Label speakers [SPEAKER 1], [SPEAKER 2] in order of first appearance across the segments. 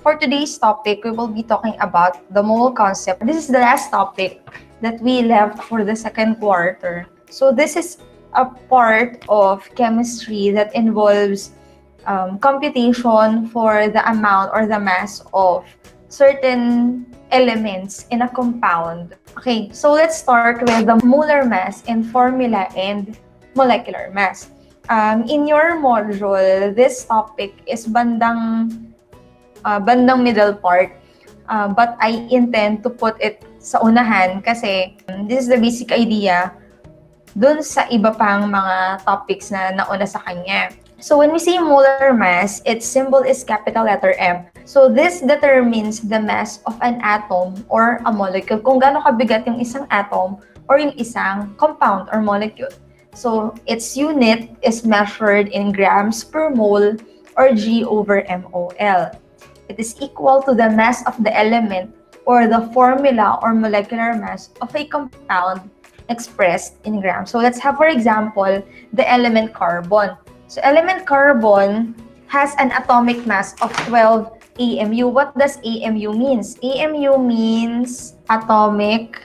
[SPEAKER 1] for today's topic, we will be talking about the mole concept. This is the last topic that we left for the second quarter. So this is a part of chemistry that involves computation for the amount or the mass of certain elements in a compound. Okay, so let's start with the molar mass and formula and molecular mass. In your module, this topic is bandang middle part, but I intend to put it sa unahan kasi this is the basic idea dun sa iba pang mga topics na nauna sa kanya. So when we say molar mass, its symbol is capital letter M. So this determines the mass of an atom or a molecule, kung gaano kabigat yung isang atom or yung isang compound or molecule. So its unit is measured in grams per mole or G over mol. It is equal to the mass of the element or the formula or molecular mass of a compound expressed in grams. So let's have, for example, the element carbon. So element carbon has an atomic mass of 12 AMU. What does AMU means? AMU means atomic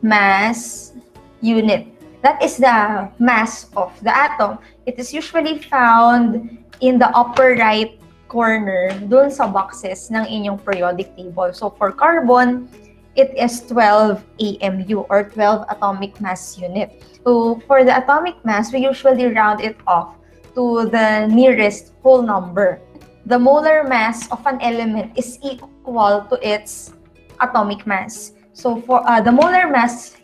[SPEAKER 1] mass unit. That is the mass of the atom. It is usually found in the upper right corner dun sa boxes ng inyong periodic table. So for carbon, it is 12 AMU or 12 atomic mass unit. So for the atomic mass, we usually round it off to the nearest whole number. The molar mass of an element is equal to its atomic mass. So for the molar mass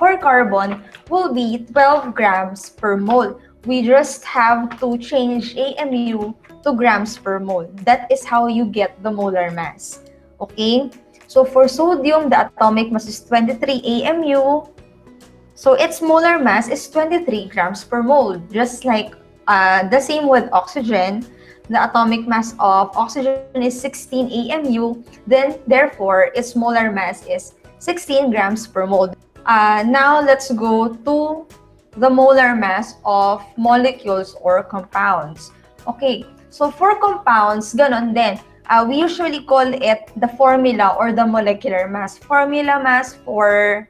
[SPEAKER 1] for carbon will be 12 grams per mole. We just have to change AMU to grams per mole. That is how you get the molar mass. Okay? So for sodium, the atomic mass is 23 AMU. So its molar mass is 23 grams per mole. Just like the same with oxygen, the atomic mass of oxygen is 16 AMU. Then therefore, its molar mass is 16 grams per mole. Now let's go to the molar mass of molecules or compounds. Okay, so for compounds, ganon din. We usually call it the formula or the molecular mass. Formula mass for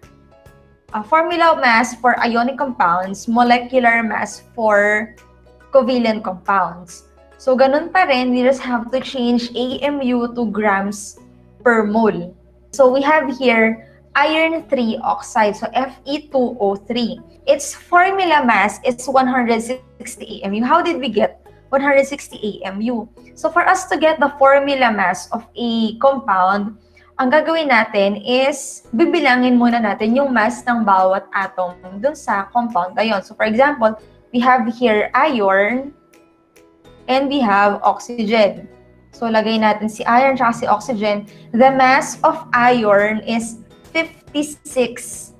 [SPEAKER 1] ionic compounds, molecular mass for covalent compounds. So ganun pa rin, we just have to change AMU to grams per mole. So we have here iron 3 oxide, so Fe2O3. Its formula mass is 160 AMU. How did we get 160 AMU? So for us to get the formula mass of a compound, ang gagawin natin is bibilangin muna natin yung mass ng bawat atom dun sa compound na yun. So for example, we have here iron and we have oxygen. So lagay natin si iron at si oxygen. The mass of iron is 56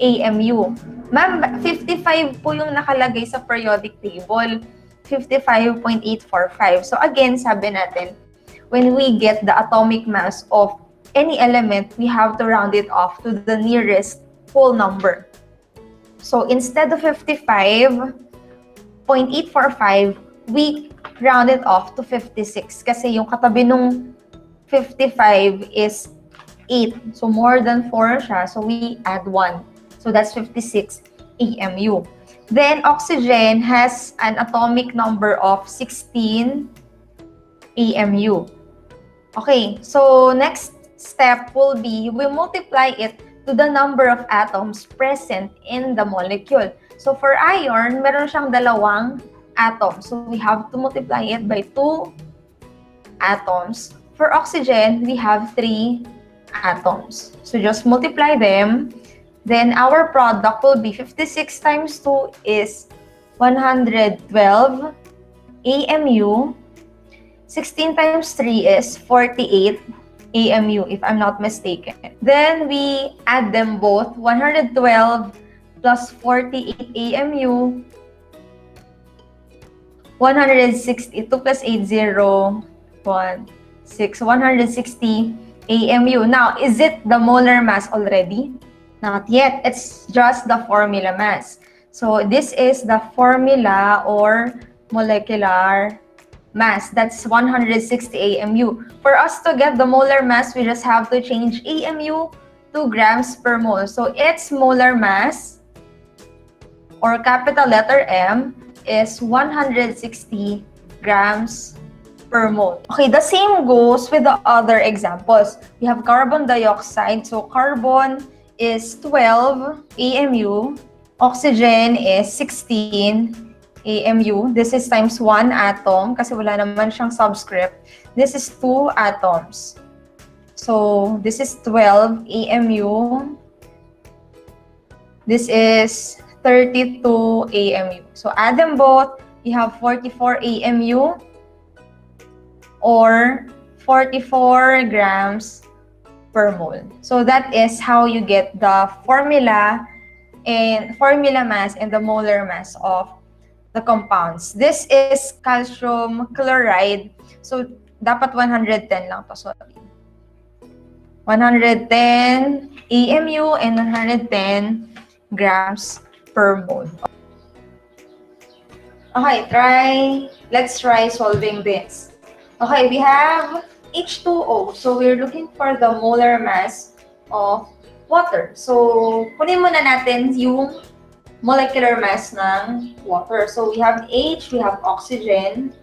[SPEAKER 1] AMU. Ma'am, 55 po yung nakalagay sa periodic table. 55.845. So again, sabi natin, when we get the atomic mass of any element, we have to round it off to the nearest whole number. So instead of 55.845, we round it off to 56 kasi yung katabi nung 55 is 8. So more than 4 siya, so we add 1. So that's 56 AMU. Then oxygen has an atomic number of 16 AMU. Okay, so next step will be we multiply it to the number of atoms present in the molecule. So for iron, meron siyang dalawang atoms. So we have to multiply it by 2 atoms. For oxygen, we have 3 atoms. So just multiply them. Then our product will be 56 times 2 is 112 AMU. 16 times 3 is 48 AMU, if I'm not mistaken. Then we add them both. 112 plus 48 AMU. 160. 2 plus 8, 0, 1, 6. 160 AMU. Now, is it the molar mass already? Not yet. It's just the formula mass. So this is the formula or molecular mass. That's 160 AMU. For us to get the molar mass, we just have to change AMU to grams per mole. So its molar mass, or capital letter M, is 160 grams per mole. Okay, the same goes with the other examples. We have carbon dioxide. So carbon is 12 AMU. Oxygen is 16 AMU. This is times 1 atom kasi wala naman siyang subscript. This is 2 atoms. So this is 12 AMU. This is 32 AMU. So add them both, we have 44 AMU or 44 grams per mole. So that is how you get the formula mass and the molar mass of the compounds. This is calcium chloride. So dapat 110 lang to, sorry. 110 AMU and 110 grams per mole. Okay, let's try solving this. Okay, we have H2O. So we're looking for the molar mass of water. So kunin muna natin yung molecular mass ng water. So we have H, we have oxygen.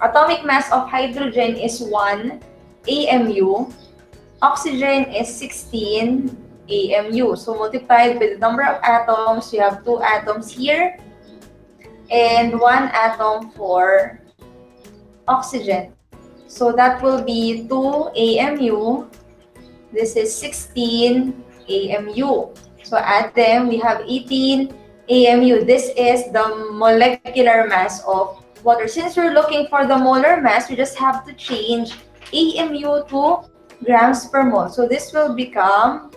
[SPEAKER 1] Atomic mass of hydrogen is 1 AMU. Oxygen is 16 AMU. So multiplied by the number of atoms, we have 2 atoms here and 1 atom for oxygen. So that will be 2 AMU. This is 16 AMU. So add them, we have 18 AMU. This is the molecular mass of water. Since we're looking for the molar mass, we just have to change AMU to grams per mole. So this will become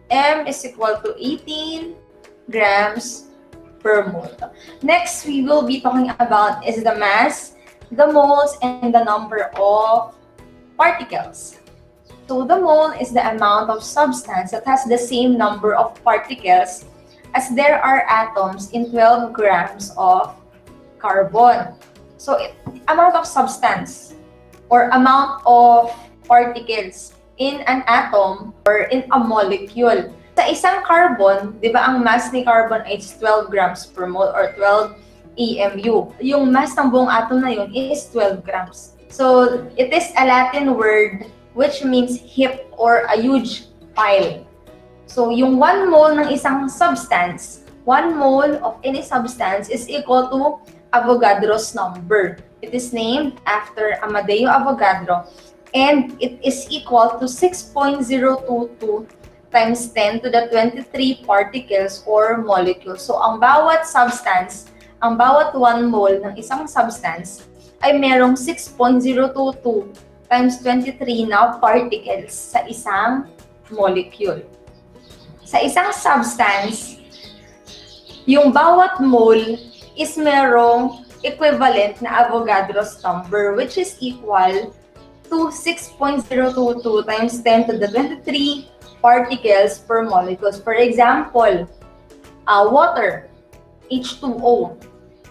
[SPEAKER 1] M is equal to 18 grams per mole. Next, we will be talking about is the mass, the moles, and the number of particles. So the mole is the amount of substance that has the same number of particles as there are atoms in 12 grams of carbon. So amount of substance or amount of particles in an atom or in a molecule. Sa isang carbon, di ba ang mass ni carbon is 12 grams per mole or 12 AMU. Yung mass ng buong atom na yun is 12 grams. So it is a Latin word which means heap or a huge pile. So yung 1 mole ng isang substance, 1 mole of any substance is equal to Avogadro's number. It is named after Amadeo Avogadro. And it is equal to 6.022 times 10 to the 23 particles or molecules. So, ang bawat substance, ang bawat 1 mole ng isang substance ay merong 6.022 times 23 na particles sa isang molecule. Sa isang substance, yung bawat mole is merong equivalent na Avogadro's number, which is equal to 6.022 times 10 to the 23 particles per molecules. For example, water, H2O.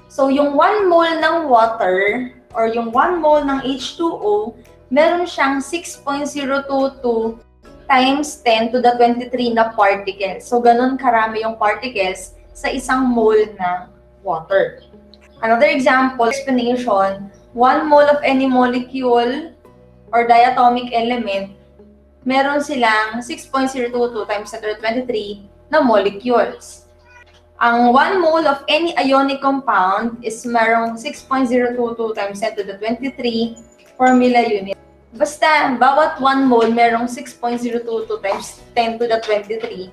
[SPEAKER 1] So, yung 1 mole ng water or yung 1 mole ng H2O, meron siyang 6.022 times 10 to the 23 na particles. So, ganun karami yung particles sa isang mole ng water. Another example, explanation, 1 mole of any molecule or diatomic element, meron silang 6.022 times 10 to the 23 na molecules. Ang 1 mole of any ionic compound is merong 6.022 times 10 to the 23 formula unit. Basta, bawat 1 mole merong 6.022 times 10 to the 23.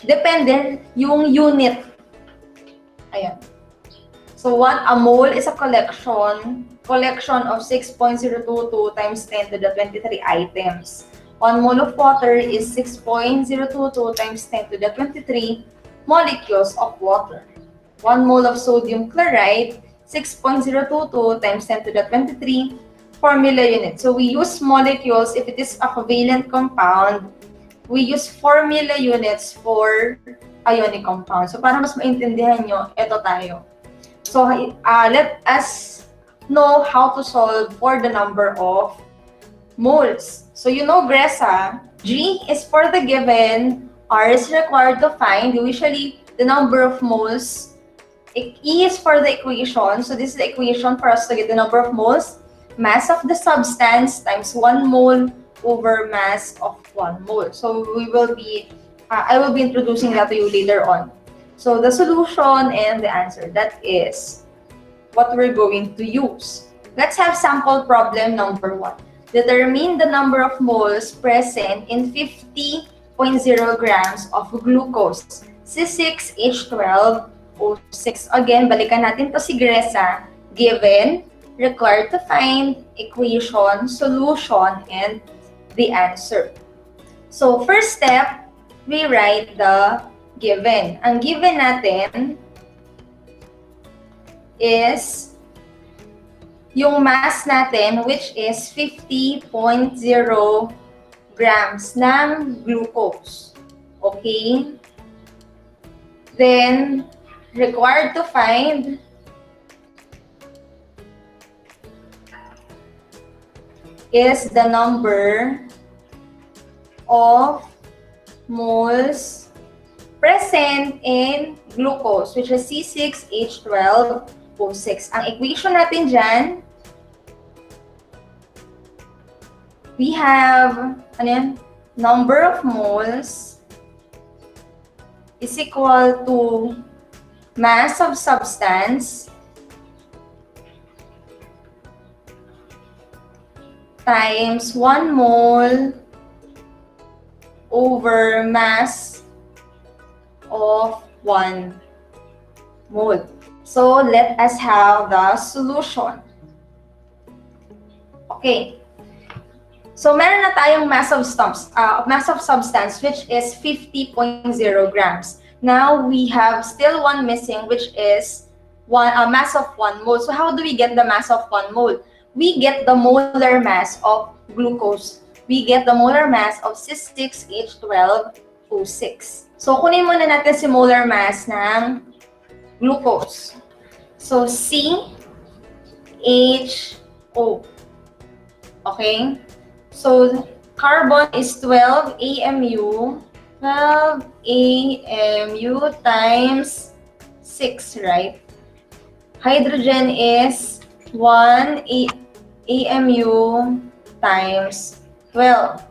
[SPEAKER 1] Depende yung unit. Ayan. So, a mole is a collection of 6.022 times 10 to the 23 items. 1 mole of water is 6.022 times 10 to the 23 molecules of water. 1 mole of sodium chloride, 6.022 times 10 to the 23 formula unit. So we use molecules if it is a covalent compound. We use formula units for ionic compound. So para mas maintindihan nyo, ito tayo. So let us know how to solve for the number of moles. So you know, Gresa, G is for the given, R is required to find, usually the number of moles. E is for the equation. So this is the equation for us to get the number of moles. Mass of the substance times 1 mole over mass of 1 mole. So I will be introducing that to you later on. So the solution and the answer, that is what we're going to use. Let's have sample problem number 1. Determine the number of moles present in 50.0 grams of glucose, C6H12O6. Again, balikan natin to si Gresa. Given, required to find, equation, solution, and the answer. So, first step, we write the given. Ang given natin is yung mass natin, which is 50.0 grams ng glucose. Okay? Then, required to find is the number of moles present in glucose, which is C6H12O6. Ang equation natin dyan, we have number of moles is equal to mass of substance times 1 mole over mass of 1 mole. So let us have the solution. Okay. So meron na tayong mass of substance, which is 50.0 grams. Now we have still one missing, which is mass of 1 mole. So how do we get the mass of 1 mole? We get the molar mass of glucose. We get the molar mass of C6H12O6. So kunin muna natin si molar mass ng glucose. So CHO. Okay? So carbon is 12 AMU. 12 AMU times 6, right? Hydrogen is 1 AMU times 12.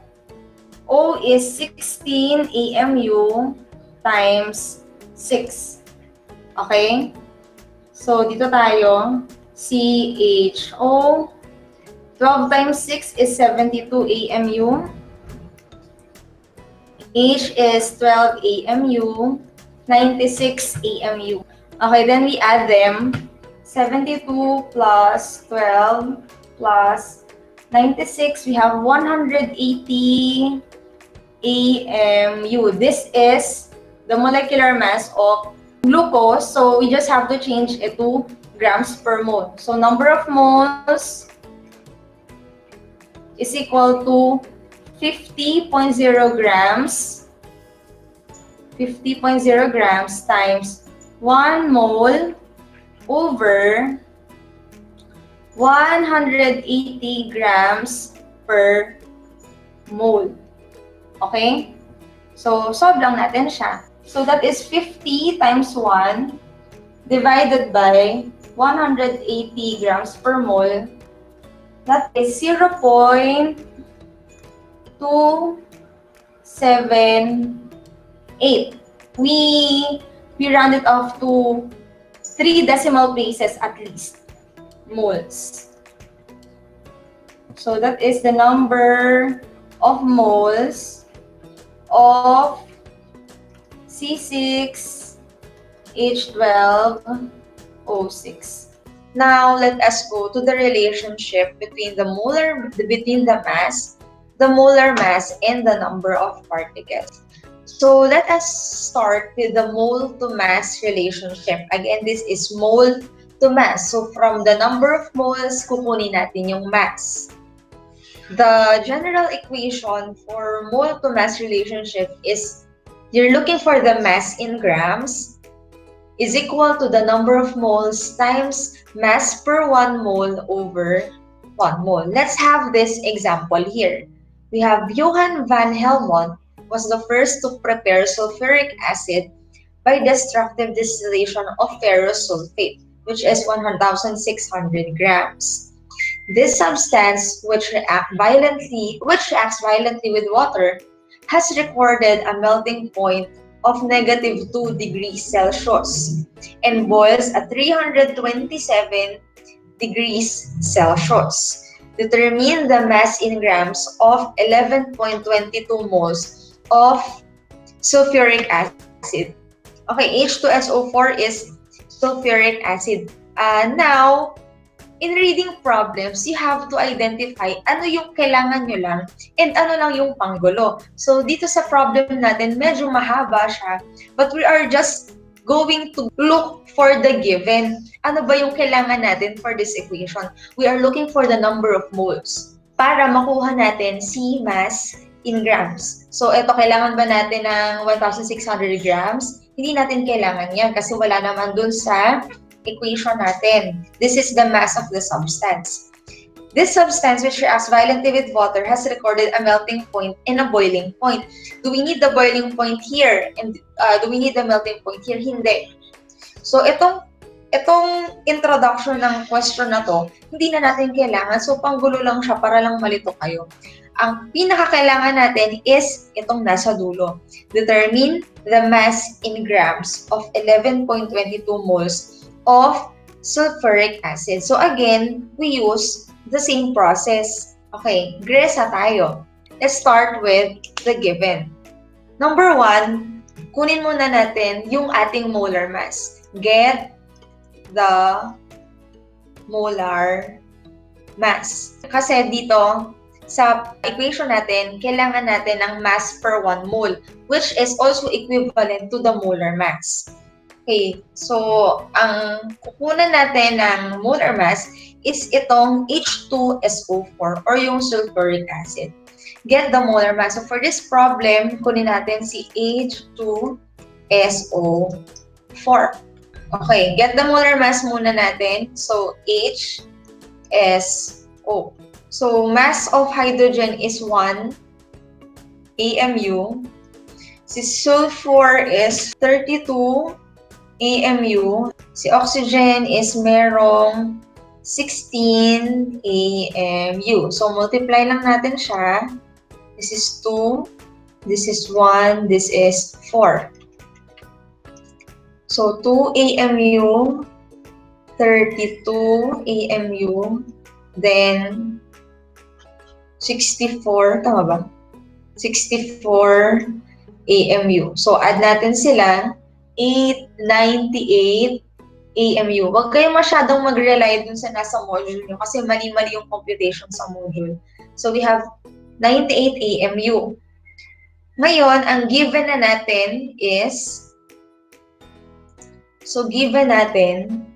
[SPEAKER 1] O is 16 AMU times 6. Okay? So, dito tayo. CHO. 12 times 6 is 72 AMU. H is 12 AMU. 96 AMU. Okay, then we add them. 72 plus 12 plus 96, we have 180 AMU. This is the molecular mass of glucose, so we just have to change it to grams per mole. So number of moles is equal to 50.0 grams. 50.0 grams times 1 mole over 180 grams per mole. Okay? So, solve lang natin siya. So, that is 50 times 1 divided by 180 grams per mole. That is 0.278. We round it off to 3 decimal places at least. Moles. So that is the number of moles of C6H12O6. Now let us go to the relationship between the molar mass, and the number of particles. So let us start with the mole to mass relationship. Again, this is mole to mass. So from the number of moles, kukunin natin yung mass. The general equation for mole to mass relationship is you're looking for the mass in grams is equal to the number of moles times mass per 1 mole over 1 mole. Let's have this example here. We have Johann van Helmont was the first to prepare sulfuric acid by destructive distillation of ferrous sulfate, which is 1,600 grams. This substance, which reacts violently with water, has recorded a melting point of negative 2 degrees Celsius and boils at 327 degrees Celsius. Determine the mass in grams of 11.22 moles of sulfuric acid. Okay, H2SO4 is sulfuric acid. Now, in reading problems, you have to identify ano yung kailangan nyo lang and ano lang yung panggulo. So, dito sa problem natin, medyo mahaba siya, but we are just going to look for the given. Ano ba yung kailangan natin for this equation? We are looking for the number of moles para makuha natin si mass in grams. So, ito, kailangan ba natin ng 1,600 grams? Hindi natin kailangan yan kasi wala naman dun sa equation natin. This is the mass of the substance. This substance, which reacts violently with water, has recorded a melting point and a boiling point. Do we need the boiling point here? And do we need the melting point here? Hindi. So, itong introduction ng question na to, hindi na natin kailangan. So, panggulo lang siya para lang malito kayo. Ang pinakakailangan natin is itong nasa dulo. Determine the mass in grams of 11.22 moles of sulfuric acid. So again, we use the same process. Okay, gresa tayo. Let's start with the given. Number 1, kunin muna natin yung ating molar mass. Get the molar mass. Kasi dito, sa equation natin, kailangan natin ng mass per 1 mole, which is also equivalent to the molar mass. Okay, so ang kukunan natin ng molar mass is itong H2SO4 or yung sulfuric acid. Get the molar mass. So for this problem, kunin natin si H2SO4. Okay, get the molar mass muna natin. So HSO. So mass of hydrogen is 1 AMU. Si sulfur is 32 AMU. Si oxygen is merong 16 AMU. So, multiply lang natin siya. This is 2, this is 1, this is 4. So, 2 AMU, 32 AMU, then 64, tama ba? 64 AMU. So, add natin sila. 898 AMU. Huwag kayong masyadong mag-rely dun sa nasa module nyo kasi mali-mali yung computation sa module. So, we have 98 AMU. Ngayon, ang given na natin is, so given natin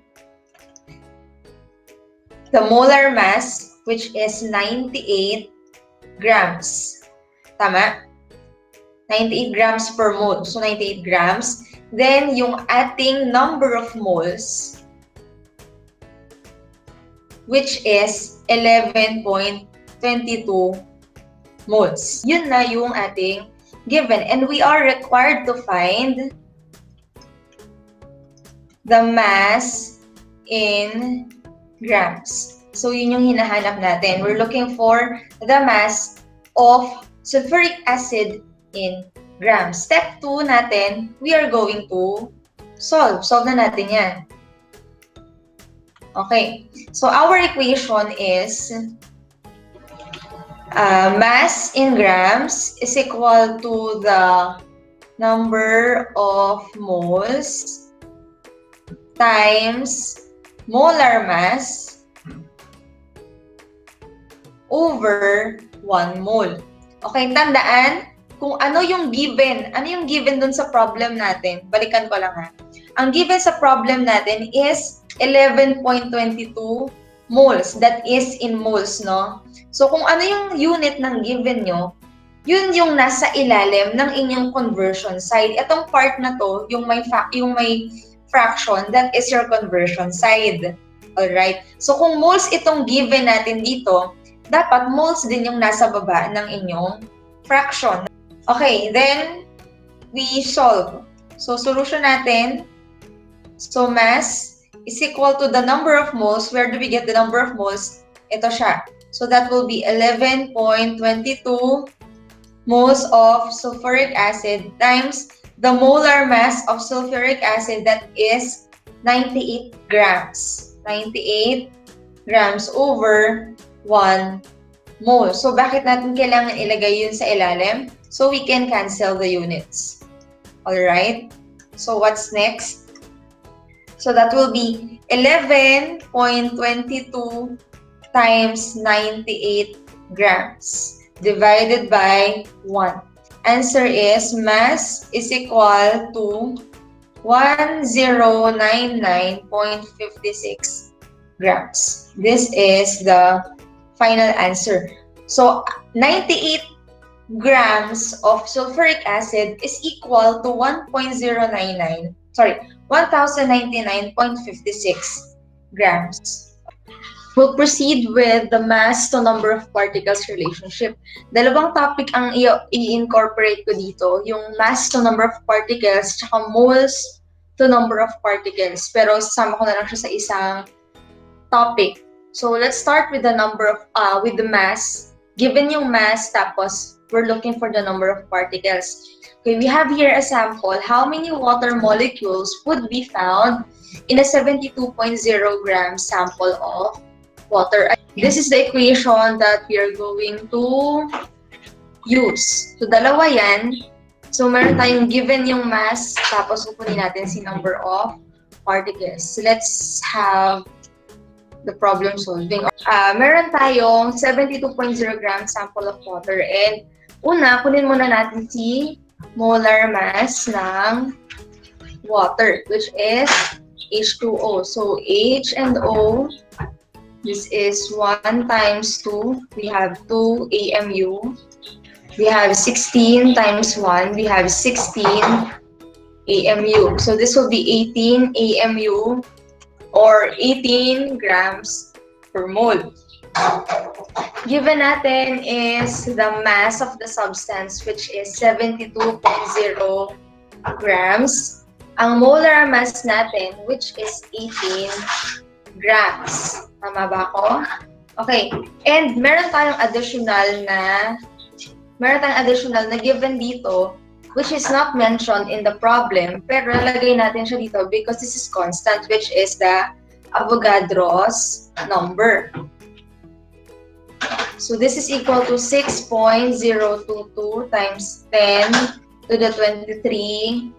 [SPEAKER 1] the molar mass, which is 98 grams. Tama? 98 grams per mole. So, 98 grams. Then, yung ating number of moles, which is 11.22 moles. Yun na yung ating given. And we are required to find the mass in grams. So, yun yung hinahanap natin. We're looking for the mass of sulfuric acid in grams. Step 2 natin, we are going to solve. Solve na natin yan. Okay. So, our equation is mass in grams is equal to the number of moles times molar mass over 1 mole. Okay, tandaan kung ano yung given. Ano yung given dun sa problem natin? Balikan ko lang ha. Ang given sa problem natin is 11.22 moles. That is in moles, no? So, kung ano yung unit ng given nyo, yun yung nasa ilalim ng inyong conversion side. Itong part na to, yung may fraction, that is your conversion side. Alright? So kung moles itong given natin dito, dapat moles din yung nasa baba ng inyong fraction. Okay, then we solve. So solution natin, so mass is equal to the number of moles. Where do we get the number of moles? Ito siya. So that will be 11.22 moles of sulfuric acid times the molar mass of sulfuric acid, that is 98 grams. 98 grams over 1 mole. So bakit natin kailangan ilagay yun sa ilalim? So we can cancel the units. Alright? So what's next? So that will be 11.22 times 98 grams divided by 1. Answer is mass is equal to 1099.56 grams. This is the final answer. So 98 grams of sulfuric acid is equal to 1099.56 grams. We'll proceed with the mass to number of particles relationship. Dalawang topic ang i-incorporate ko dito, yung mass to number of particles tsaka moles to number of particles. Pero sasama ko na lang siya sa isang topic. So let's start with the number of with the mass. Given yung mass, tapos we're looking for the number of particles. Okay, we have here a sample. How many water molecules would be found in a 72.0 gram sample of water? This is the equation that we are going to use. So, dalawa yan. So, meron tayong given yung mass, tapos kukunin natin si number of particles. So, let's have the problem solving. Meron tayong 72.0 gram sample of water. And una, kunin muna natin si molar mass ng water, which is H2O. So, H and O, this is 1 times 2. We have 2 AMU. We have 16 times 1. We have 16 AMU. So, this will be 18 AMU or 18 grams per mole. Given natin is the mass of the substance, which is 72.0 grams. Ang molar mass natin, which is 18 grams. Tama ba ako? Okay. And meron tayong additional na given dito, which is not mentioned in the problem, pero lalagay natin siya dito because this is constant, which is the Avogadro's number. So this is equal to 6.022 times 10 to the 23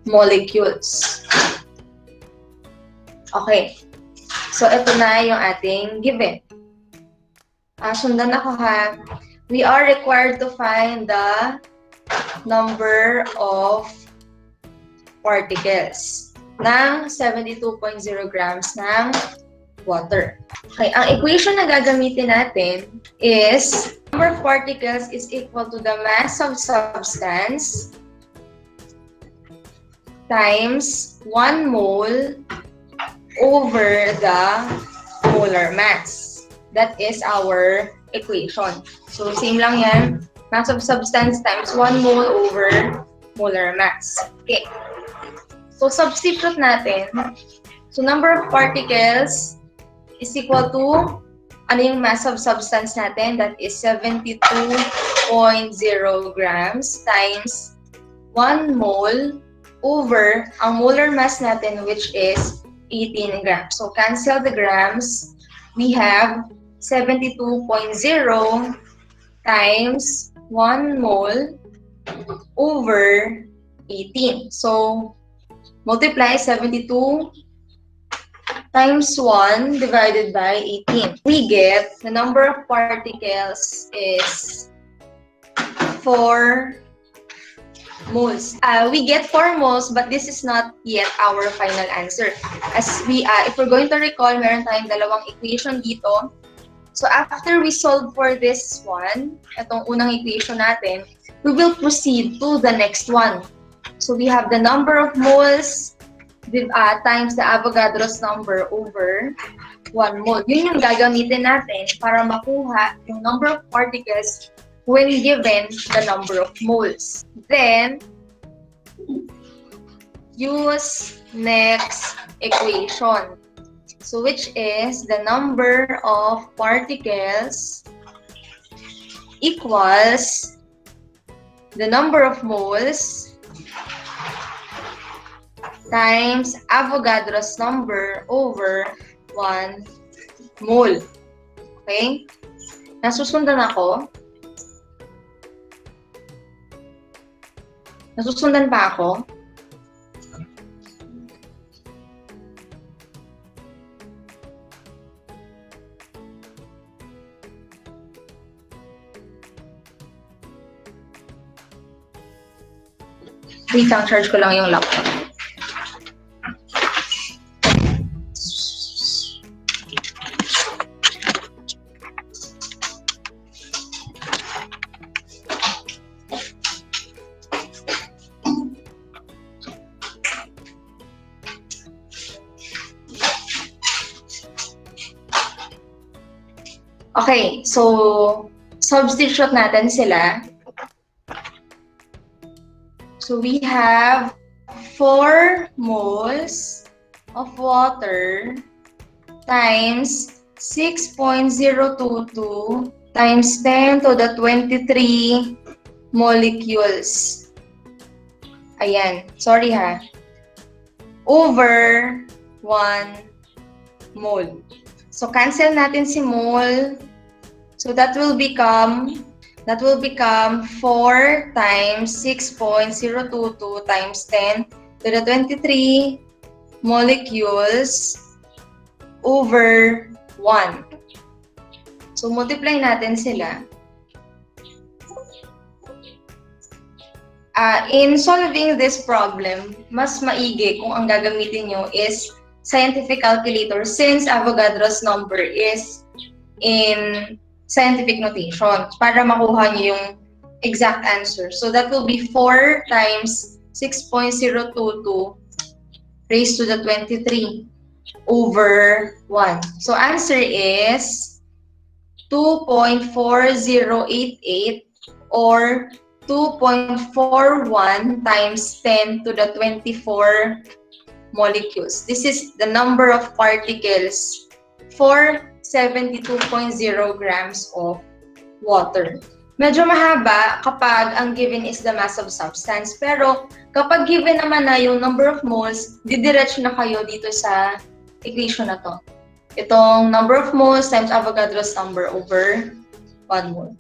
[SPEAKER 1] molecules. Okay. So ito na yung ating given. Sundan ako ha. We are required to find the number of particles ng 72.0 grams ng water. Okay, ang equation na gagamitin natin is number of particles is equal to the mass of substance times 1 mole over the molar mass. That is our equation. So, same lang yan. Mass of substance times 1 mole over molar mass. Okay. So, substitute natin. So, number of particles is equal to, ano yung mass of substance natin? That is 72.0 grams times 1 mole over ang molar mass natin, which is 18 grams. So, cancel the grams. We have 72.0 times 1 mole over 18. So, multiply 72 times 1 divided by 18. We get the number of particles is 4 moles. We get 4 moles, but this is not yet our final answer. As we, if we're going to recall, meron tayong dalawang equation dito. So after we solve for this one, itong unang equation natin, we will proceed to the next one. So we have the number of moles times the Avogadro's number over 1 mole. Yun yung gagamitin natin para makuha yung number of particles when given the number of moles. Then, use next equation. So, which is the number of particles equals the number of moles times Avogadro's number over 1 mole. Okay? Nasusundan ako? Nasusundan pa ako? Wait lang, charge ko lang yung laptop. Okay, so substitute natin sila. So we have 4 moles of water times 6.022 times 10 to the 23 molecules. Ayan, sorry ha. Over 1 mole. So cancel natin si mole. So that will become 4 times 6.022 times 10 to the 23 molecules over 1. So multiply natin sila. In solving this problem, mas maigi kung ang gagamitin nyo is scientific calculator since Avogadro's number is in scientific notation para makuha nyo yung exact answer. So that will be 4 times 6.022 raised to the 23 over 1. So answer is 2.4088 or 2.41 times 10 to the 24 molecules. This is the number of particles for 72.0 grams of water. Medyo mahaba kapag ang given is the mass of substance. Pero kapag given naman na yung number of moles, didiretso na kayo dito sa equation na to. Itong number of moles times Avogadro's number over 1 mole.